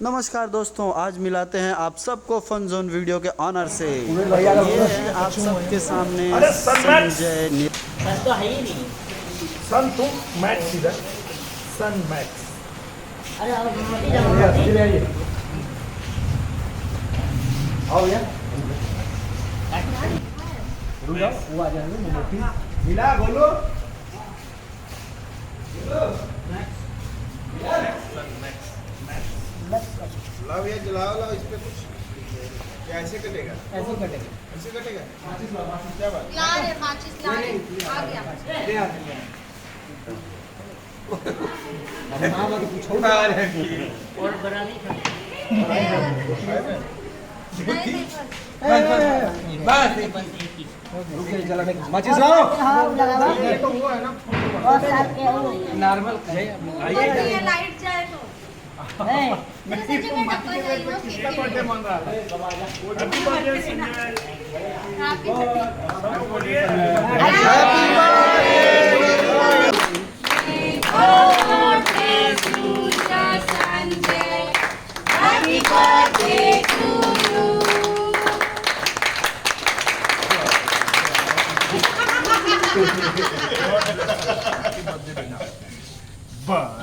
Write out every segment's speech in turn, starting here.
नमस्कार दोस्तों, आज मिलाते हैं आप सबको फन जोन वीडियो के ऑनर से। ये है आप सबके सामने संजय। सन तो है ही नहीं। सन तुम मैक्स इधर सन मैक्स। अरे आओ भैया रुक जाओ, वो आ जाएंगे मोटी मिला बोलो। लाओ ये जलाओ, लाओ इस पे कुछ। क्या ऐसे कटेगा? ऐसे कटेगा, ऐसे कटेगा। माचिस क्या बात? ला रे माचिस ला रे, आ गया। ले आ गया। अरे मां बात पूछो ना यार, और बड़ा नहीं था। बस एक ही। रुके जलाने का माचिस लाओ। हां लगा ये तो वो है ना और साथ के नॉर्मल है। ये लाइट जाए तो है संजय का टक्कर है वो किसका बर्थडे मन रहा है? हैप्पी बर्थडे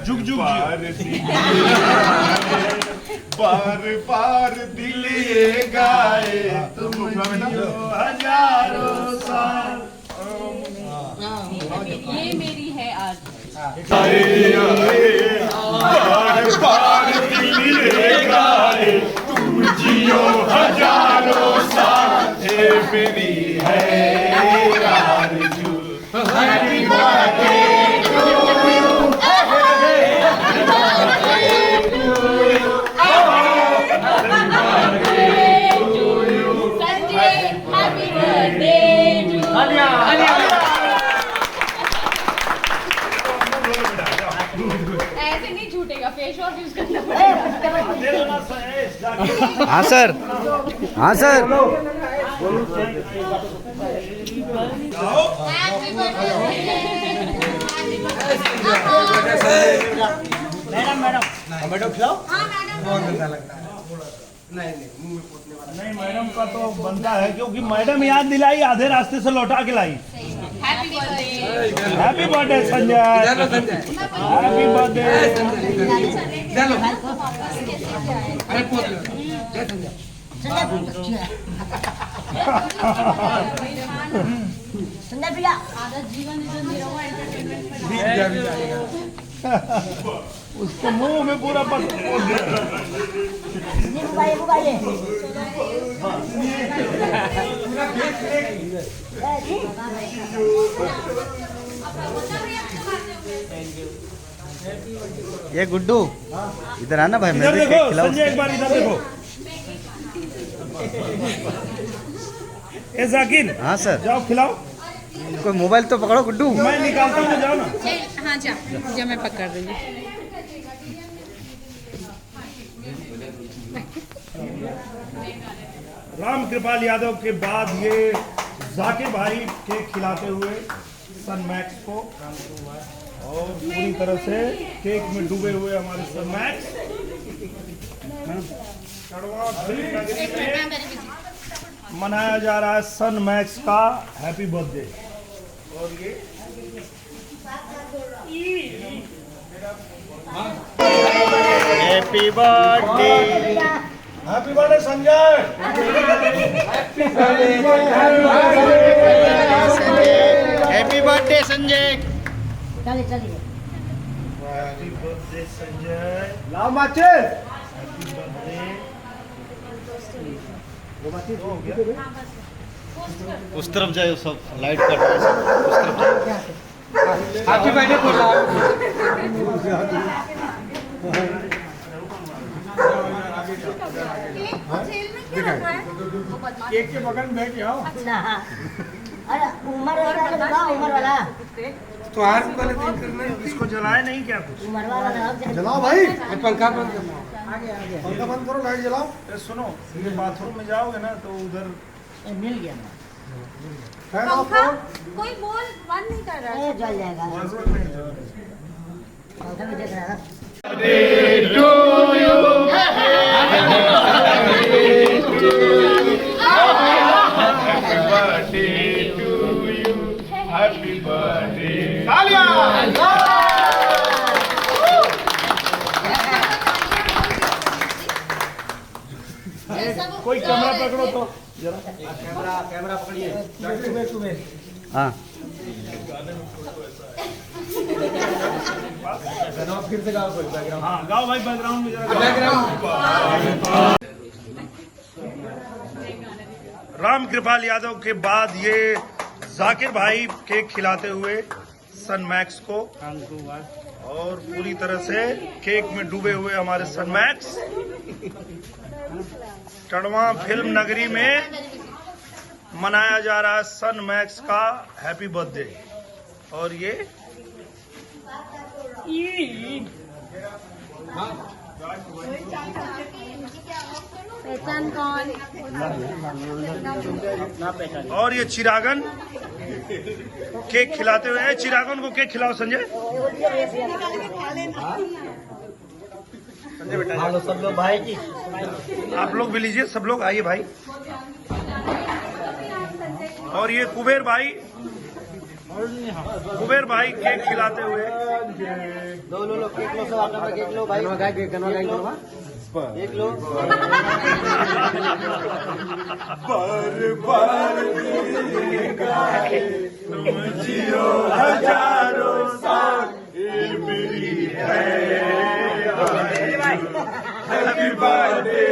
जुग जुग बार बार दिल ये गाए तुम जियो हजारों साल। ये मेरी है आज। बार बार दिल ये गाए तुम जियो हजारों साल। ये मेरी है आरज़ू। हैप्पी बर्थडे ऐसे नहीं छूटेगा, फेस वॉश यूज करना पड़ेगा। हाँ सर, हाँ सर। मैडम खिलाओ। हाँ मैडम, बहुत गंदा लगता है। नहीं मुंह में पोतने वाला नहीं। मैडम का तो बनता है, क्योंकि मैडम याद दिलाई, आधे रास्ते से लौटा के लाई। Happy birthday. Happy birthday Sanjay. Happy birthday. अरे पोत लो जय संजय। संजय संजय भैया आधा जीवन इधर मेरा हुआ एंटरटेनमेंट में। उसको मुंह में पूरा पोत दिया। बुबाइए ये गुड्डू इधर आना भाई, मैं इधर भी देखो खिलाऊं। संजय, एक बार इधर देखो। ए जाकिर, हाँ सर, जाओ खिलाओ। कोई मोबाइल तो पकड़ो गुड्डू। मैं निकालता हूँ, जाओ ना। हाँ जा मैं पकड़ रही हूँ। राम कृपाल यादव के बाद ये जाकिर भाई केक खिलाते हुए सन मैक्स को, और पूरी तरह से केक में डूबे हुए हमारे सन मैक्स कड़वा फिल्म नगरी में मनाया जा रहा है सन मैक्स का हैप्पी बर्थडे। और ये happy birthday, happy birthday Sanjay. Happy birthday Sanjay. चलिए चलिए हैप्पी बर्थडे संजय। लाओ माचिस। Happy birthday. वो माचिस हो गया। उस तरफ जाए, सब लाइट कट रहा है, उस तरफ जाए। हैप्पी बर्थडे बोला। जेल में क्यों रखा है? वो बदमाश। केक के बगल में बैठ जाओ। अच्छा अरे उम्र वाला लगाओ, उम्र वाला तो आज वाले दिन करना, इसको जलाए नहीं क्या कुछ? उम्र वाला लगाओ। जलाओ भाई। पंखा बंद करो, पंखा बंद करो, लाइट जलाओ। सुनो, ये बाथरूम में जाओगे ना तो उधर मिल गया पंखा कोई बोल बंद नहीं कर रहा है। जल जाएगा। नहीं। पंखा भी देख रहा है। to you. कोई कैमरा पकड़ो तो जरा। कैमरा पकड़िए। हाँ फिर से गाओ कोई बैकग्राउंड। हाँ गाओ भाई बैकग्राउंड में जरा। राम कृपाल यादव के बाद ये जाकिर भाई केक खिलाते हुए सन मैक्स को, और पूरी तरह से केक में डूबे हुए हमारे सन मैक्स। टड़वा फिल्म नगरी में मनाया जा रहा है सन मैक्स का हैप्पी बर्थडे। और ये पहचान कौन? और ये चिरागन केक खिलाते हुए हैं। चिरागन को केक खिलाओ संजय। हेलो सब लोग भाई जी। आप लोग भी लीजिए, सब लोग आइए भाई। और ये कुबेर भाई केक खिलाते हुए। लो केक लो, सब अपना केक लो भाई। केक लो। तुम जियो हजारों साल, ये मेरी है हैप्पी बर्थडे।